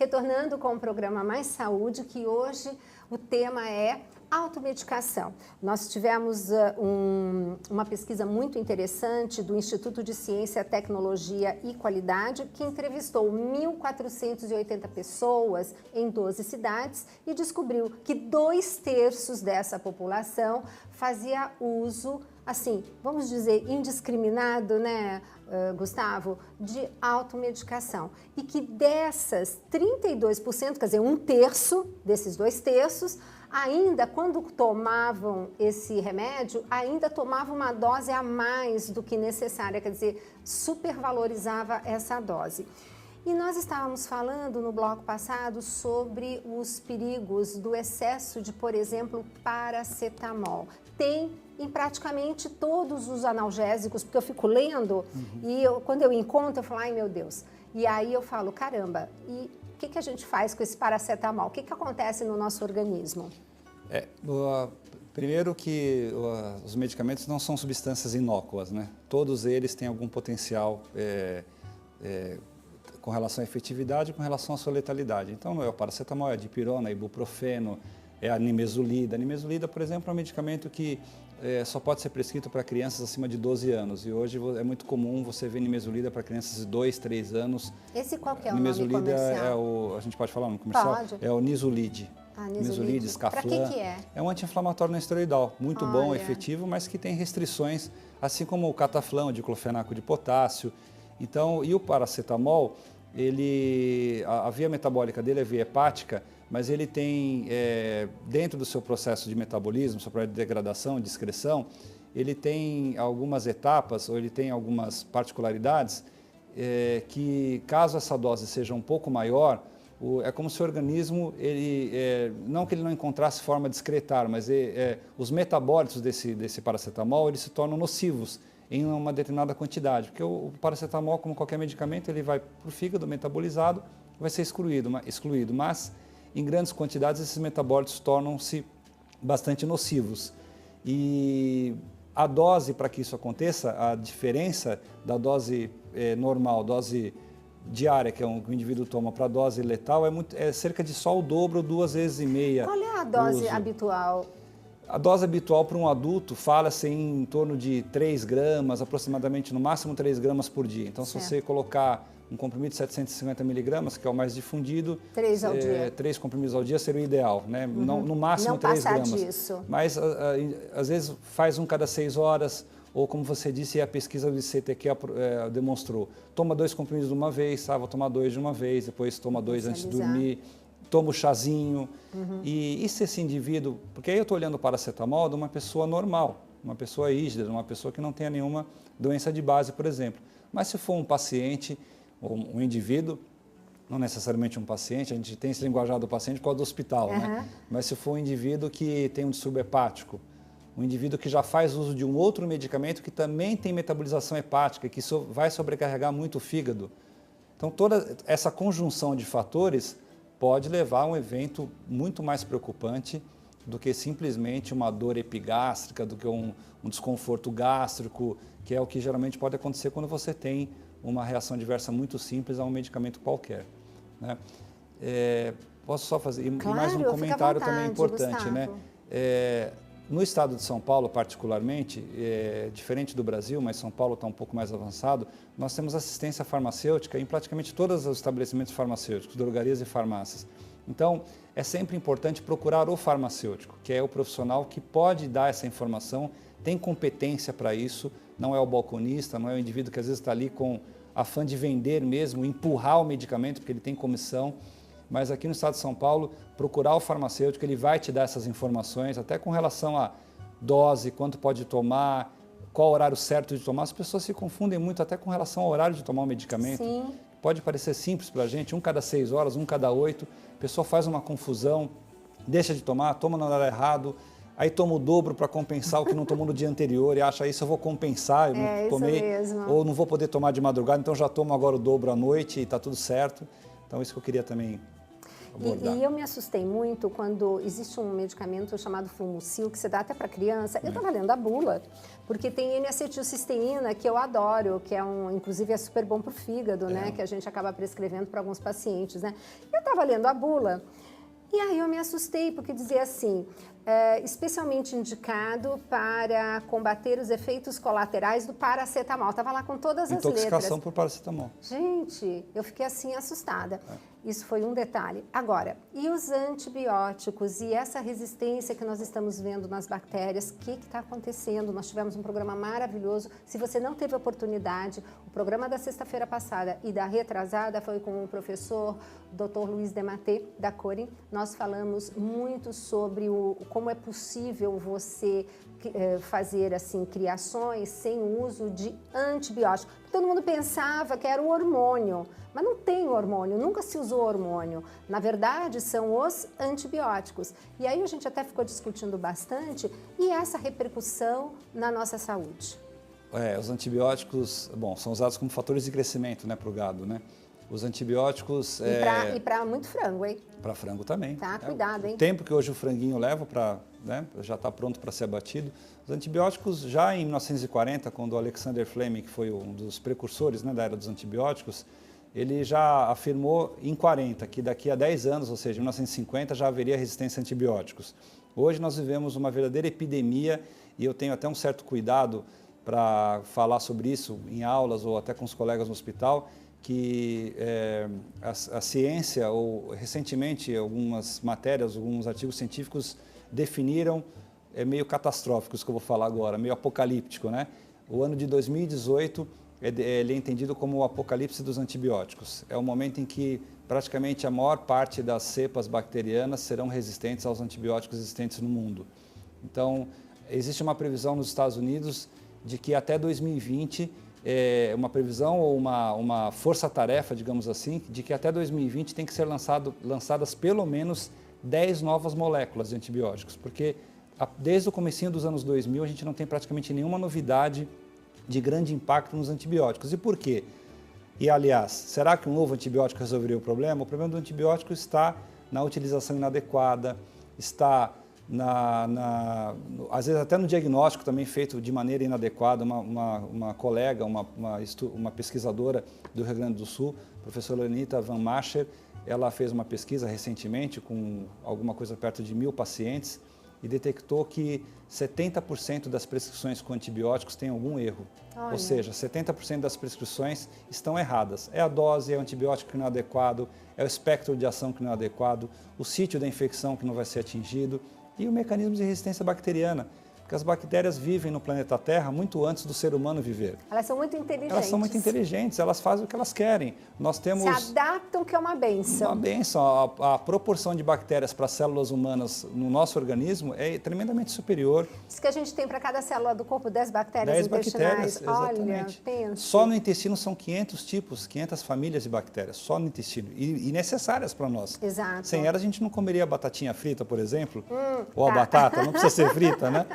retornando com o programa Mais Saúde, que hoje o tema é automedicação. Nós tivemos uma pesquisa muito interessante do Instituto de Ciência, Tecnologia e Qualidade, que entrevistou 1.480 pessoas em 12 cidades e descobriu que 2/3 dessa população fazia uso, assim, vamos dizer, indiscriminado, né, Gustavo, de automedicação. E que dessas 32%, quer dizer, 1/3 desses 2/3, ainda quando tomavam esse remédio, ainda tomavam uma dose a mais do que necessária, quer dizer, supervalorizava essa dose. E nós estávamos falando no bloco passado sobre os perigos do excesso de, por exemplo, paracetamol. Tem em praticamente todos os analgésicos, porque eu fico lendo e quando eu encontro, eu falo, ai meu Deus. E aí eu falo, caramba, e o que a gente faz com esse paracetamol? O que acontece no nosso organismo? Primeiro que os medicamentos não são substâncias inócuas, né? Todos eles têm algum potencial com relação à efetividade e com relação à sua letalidade. Então, é o paracetamol, é a dipirona, é ibuprofeno, é a nimesulida. A nimesulida, por exemplo, é um medicamento que só pode ser prescrito para crianças acima de 12 anos. E hoje é muito comum você ver nimesulida para crianças de 2, 3 anos. Esse qual que é o nimesulida nome comercial? a gente pode falar no comercial? Pode. É o Nisulide. Nisulide, Scaflan. Para que é? É um anti-inflamatório não esteroidal, muito bom, efetivo, mas que tem restrições, assim como o cataflão, o diclofenaco de potássio. Então, e o paracetamol, a via metabólica dele é via hepática, mas ele tem, dentro do seu processo de metabolismo, seu processo de degradação, de excreção, ele tem algumas etapas, ou ele tem algumas particularidades, que caso essa dose seja um pouco maior, é como se o organismo, não que ele não encontrasse forma de excretar, mas os metabólitos desse paracetamol, eles se tornam nocivos em uma determinada quantidade, porque o paracetamol, como qualquer medicamento, ele vai para o fígado metabolizado, vai ser excluído, mas em grandes quantidades esses metabólitos tornam-se bastante nocivos. E a dose para que isso aconteça, a diferença da dose normal, dose diária que o indivíduo toma para a dose letal é cerca de só o dobro, 2,5 vezes. Qual é a dose habitual? A dose habitual para um adulto fala-se em torno de 3 gramas, aproximadamente no máximo 3 gramas por dia. Então, se você colocar um comprimido de 750 miligramas, que é o mais difundido, 3 ao dia. 3 comprimidos ao dia seria o ideal, né? No máximo 3 gramas. Não passar disso. Mas, às vezes, faz um cada 6 horas, ou como você disse, a pesquisa do CTQ demonstrou, toma 2 comprimidos de uma vez, vou tomar 2 de uma vez, depois toma 2 antes de dormir, toma o chazinho. E se esse indivíduo, porque aí eu estou olhando o paracetamol de uma pessoa normal, uma pessoa rígida, uma pessoa que não tenha nenhuma doença de base, por exemplo. Mas se for um paciente, ou um indivíduo, não necessariamente um paciente, a gente tem esse linguajar do paciente por causa do hospital, né? Mas se for um indivíduo que tem um distúrbio hepático, um indivíduo que já faz uso de um outro medicamento que também tem metabolização hepática, que vai sobrecarregar muito o fígado. Então, toda essa conjunção de fatores pode levar a um evento muito mais preocupante do que simplesmente uma dor epigástrica, do que um desconforto gástrico, que é o que geralmente pode acontecer quando você tem uma reação adversa muito simples a um medicamento qualquer, né? Posso só fazer mais um comentário também importante, Gustavo, né? No estado de São Paulo, particularmente, diferente do Brasil, mas São Paulo está um pouco mais avançado, nós temos assistência farmacêutica em praticamente todos os estabelecimentos farmacêuticos, drogarias e farmácias. Então, é sempre importante procurar o farmacêutico, que é o profissional que pode dar essa informação, tem competência para isso, não é o balconista, não é o indivíduo que às vezes está ali com afã de vender mesmo, empurrar o medicamento, porque ele tem comissão. Mas aqui no estado de São Paulo, procurar o farmacêutico, ele vai te dar essas informações, até com relação a dose, quanto pode tomar, qual o horário certo de tomar. As pessoas se confundem muito até com relação ao horário de tomar o medicamento. Sim. Pode parecer simples para a gente, um cada 6 horas, um cada 8, a pessoa faz uma confusão, deixa de tomar, toma no horário errado, aí toma o dobro para compensar o que não tomou no dia anterior e acha isso eu vou compensar, eu não tomei, mesmo. Ou não vou poder tomar de madrugada, então já tomo agora o dobro à noite e está tudo certo. Então isso que eu queria também. abordar. E eu me assustei muito quando existe um medicamento chamado Flumucil, que você dá até para criança. Eu estava lendo a bula, porque tem N-acetilcisteína, que eu adoro, que inclusive é super bom para o fígado, né? Que a gente acaba prescrevendo para alguns pacientes, né? Eu estava lendo a bula, e aí eu me assustei, porque dizia assim, especialmente indicado para combater os efeitos colaterais do paracetamol. Estava lá com todas as letras. Intoxicação por paracetamol. Gente, eu fiquei assim assustada. Isso foi um detalhe. Agora, e os antibióticos e essa resistência que nós estamos vendo nas bactérias, o que está acontecendo? Nós tivemos um programa maravilhoso. Se você não teve oportunidade, o programa da sexta-feira passada e da retrasada foi com o professor Dr. Luiz Dematê, da Corin. Nós falamos muito sobre como é possível você fazer assim criações sem o uso de antibióticos. Todo mundo pensava que era o hormônio, mas não tem hormônio, nunca se usou hormônio. Na verdade, são os antibióticos. E aí a gente até ficou discutindo bastante, e essa repercussão na nossa saúde? Os antibióticos, bom, são usados como fatores de crescimento, né, para o gado, né? Os antibióticos... E para muito frango, hein? Para frango também. Tá, cuidado, hein? O tempo que hoje o franguinho leva para, né, já está pronto para ser abatido. Os antibióticos, já em 1940, quando o Alexander Fleming, que foi um dos precursores, né, da era dos antibióticos, ele já afirmou em 40 que daqui a 10 anos, ou seja, em 1950, já haveria resistência a antibióticos. Hoje nós vivemos uma verdadeira epidemia e eu tenho até um certo cuidado para falar sobre isso em aulas ou até com os colegas no hospital, que a ciência, ou recentemente algumas matérias, alguns artigos científicos definiram, meio catastróficos que eu vou falar agora, meio apocalíptico, né? O ano de 2018, ele é entendido como o apocalipse dos antibióticos. É o momento em que praticamente a maior parte das cepas bacterianas serão resistentes aos antibióticos existentes no mundo. Então, existe uma previsão nos Estados Unidos de que até 2020, uma previsão ou uma força-tarefa, digamos assim, de que até 2020 tem que ser lançadas pelo menos 10 novas moléculas de antibióticos, porque desde o comecinho dos anos 2000 a gente não tem praticamente nenhuma novidade de grande impacto nos antibióticos. E por quê? E, aliás, será que um novo antibiótico resolveria o problema? O problema do antibiótico está na utilização inadequada, está às vezes até no diagnóstico também feito de maneira inadequada. Uma colega, uma pesquisadora do Rio Grande do Sul, a professora Anita Van Macher, ela fez uma pesquisa recentemente com alguma coisa perto de 1000 pacientes e detectou que 70% das prescrições com antibióticos têm algum erro. Olha. Ou seja, 70% das prescrições estão erradas. É a dose, é o antibiótico que não é adequado, é o espectro de ação que não é adequado, o sítio da infecção que não vai ser atingido e o mecanismo de resistência bacteriana. Porque as bactérias vivem no planeta Terra muito antes do ser humano viver. Elas são muito inteligentes. Elas são muito inteligentes, elas fazem o que elas querem. Nós temos... Se adaptam, que é uma bênção. Uma bênção. A proporção de bactérias para células humanas no nosso organismo é tremendamente superior. Diz que a gente tem para cada célula do corpo 10 bactérias 10 intestinais. bactérias, exatamente. Olha, penso. Só no intestino são 500 tipos, 500 famílias de bactérias, só no intestino. E necessárias para nós. Exato. Sem elas a gente não comeria a batatinha frita, por exemplo, ou a batata, não precisa ser frita, né?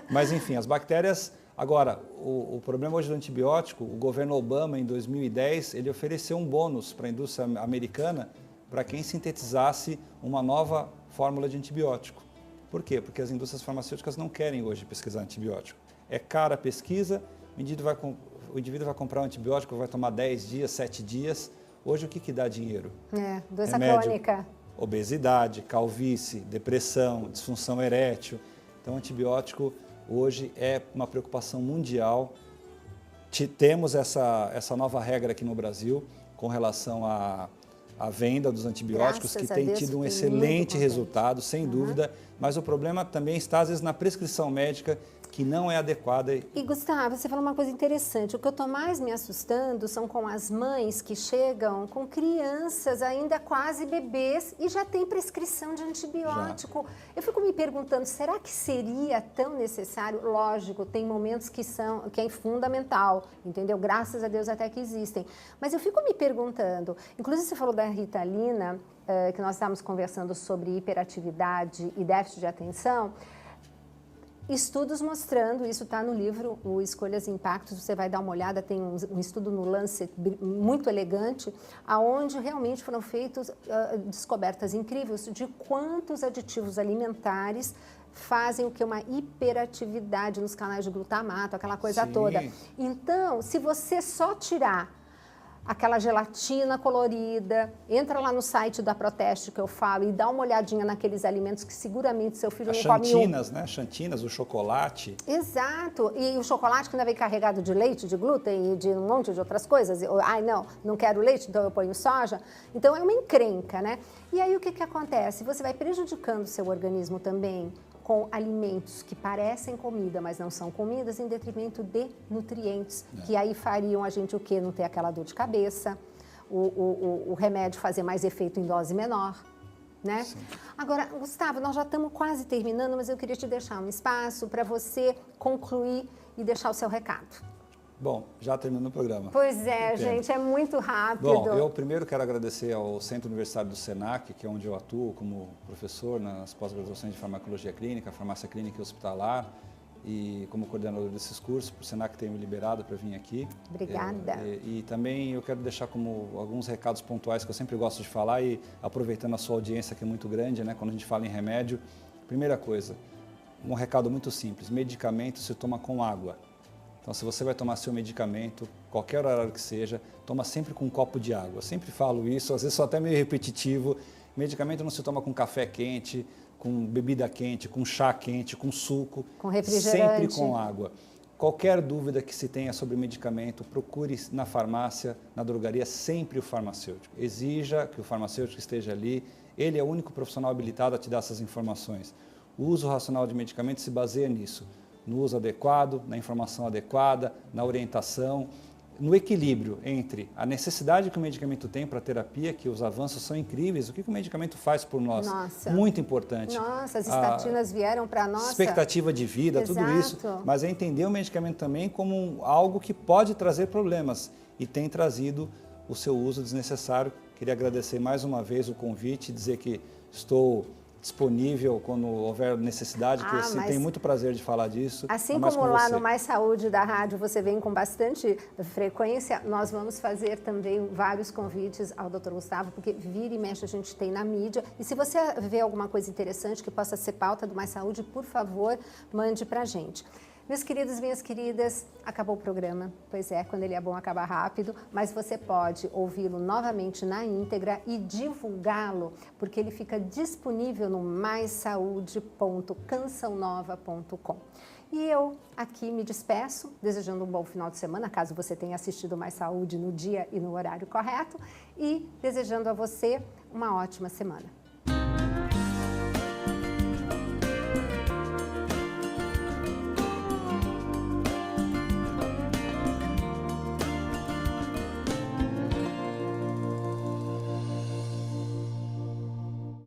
Mas enfim, as bactérias... Agora, o problema hoje do antibiótico, o governo Obama, em 2010, ele ofereceu um bônus para a indústria americana para quem sintetizasse uma nova fórmula de antibiótico. Por quê? Porque as indústrias farmacêuticas não querem hoje pesquisar antibiótico. É cara a pesquisa, o indivíduo vai comprar um antibiótico, vai tomar 10 dias, 7 dias. Hoje, o que dá dinheiro? Doença crônica. Obesidade, calvície, depressão, disfunção erétil. Então, o antibiótico hoje é uma preocupação mundial. Temos essa nova regra aqui no Brasil com relação à venda dos antibióticos, que tem tido um excelente resultado, sem dúvida, mas o problema também está, às vezes, na prescrição médica, que não é adequada. E, Gustavo, você falou uma coisa interessante. O que eu estou mais me assustando são com as mães que chegam com crianças ainda quase bebês e já tem prescrição de antibiótico. Já. Eu fico me perguntando, será que seria tão necessário? Lógico, tem momentos que é fundamental, entendeu? Graças a Deus até que existem. Mas eu fico me perguntando, inclusive você falou da Ritalina, que nós estávamos conversando sobre hiperatividade e déficit de atenção. estudos mostrando, isso está no livro, o Escolhas e Impactos, você vai dar uma olhada, tem um estudo no Lancet muito elegante, aonde realmente foram feitas descobertas incríveis de quantos aditivos alimentares fazem o que? Uma hiperatividade nos canais de glutamato, aquela coisa toda. Então, se você só tirar aquela gelatina colorida, entra lá no site da Proteste que eu falo e dá uma olhadinha naqueles alimentos que seguramente seu filho não come. Xantinas, né? Xantinas, o chocolate. Exato. E o chocolate que ainda vem carregado de leite, de glúten e de um monte de outras coisas. Ai, não quero leite, então eu ponho soja. Então é uma encrenca, né? E aí o que acontece? Você vai prejudicando o seu organismo também com alimentos que parecem comida, mas não são comidas, em detrimento de nutrientes, que aí fariam a gente o quê? Não ter aquela dor de cabeça, o remédio fazer mais efeito em dose menor, né? Sim. Agora, Gustavo, nós já estamos quase terminando, mas eu queria te deixar um espaço para você concluir e deixar o seu recado. Bom, já terminou o programa. Pois é, gente, é muito rápido. Bom, eu primeiro quero agradecer ao Centro Universitário do SENAC, que é onde eu atuo como professor nas pós-graduações de farmacologia clínica, farmácia clínica e hospitalar, e como coordenador desses cursos, por SENAC ter me liberado para vir aqui. Obrigada. E também eu quero deixar como alguns recados pontuais que eu sempre gosto de falar, e aproveitando a sua audiência que é muito grande, né, quando a gente fala em remédio. Primeira coisa, um recado muito simples, medicamento se toma com água. Então, se você vai tomar seu medicamento, qualquer horário que seja, toma sempre com um copo de água. Eu sempre falo isso, às vezes sou até meio repetitivo. Medicamento não se toma com café quente, com bebida quente, com chá quente, com suco. Com refrigerante. Sempre com água. Qualquer dúvida que se tenha sobre medicamento, procure na farmácia, na drogaria, sempre o farmacêutico. Exija que o farmacêutico esteja ali. Ele é o único profissional habilitado a te dar essas informações. O uso racional de medicamentos se baseia nisso. No uso adequado, na informação adequada, na orientação, no equilíbrio entre a necessidade que o medicamento tem para a terapia, que os avanços são incríveis, o que o medicamento faz por nós, muito importante. Nossa, as estatinas vieram para a nossa expectativa de vida, Exato. Tudo isso, mas é entender o medicamento também como algo que pode trazer problemas e tem trazido o seu uso desnecessário. Queria agradecer mais uma vez o convite, dizer que estou disponível quando houver necessidade, que eu tenho muito prazer de falar disso. Assim como lá no Mais Saúde da rádio você vem com bastante frequência, nós vamos fazer também vários convites ao Dr. Gustavo, porque vira e mexe a gente tem na mídia. E se você vê alguma coisa interessante que possa ser pauta do Mais Saúde, por favor, mande pra gente. Meus queridos, minhas queridas, acabou o programa. Pois é, quando ele é bom, acaba rápido, mas você pode ouvi-lo novamente na íntegra e divulgá-lo, porque ele fica disponível no maissaude.cançãonova.com. E eu aqui me despeço, desejando um bom final de semana, caso você tenha assistido Mais Saúde no dia e no horário correto, e desejando a você uma ótima semana.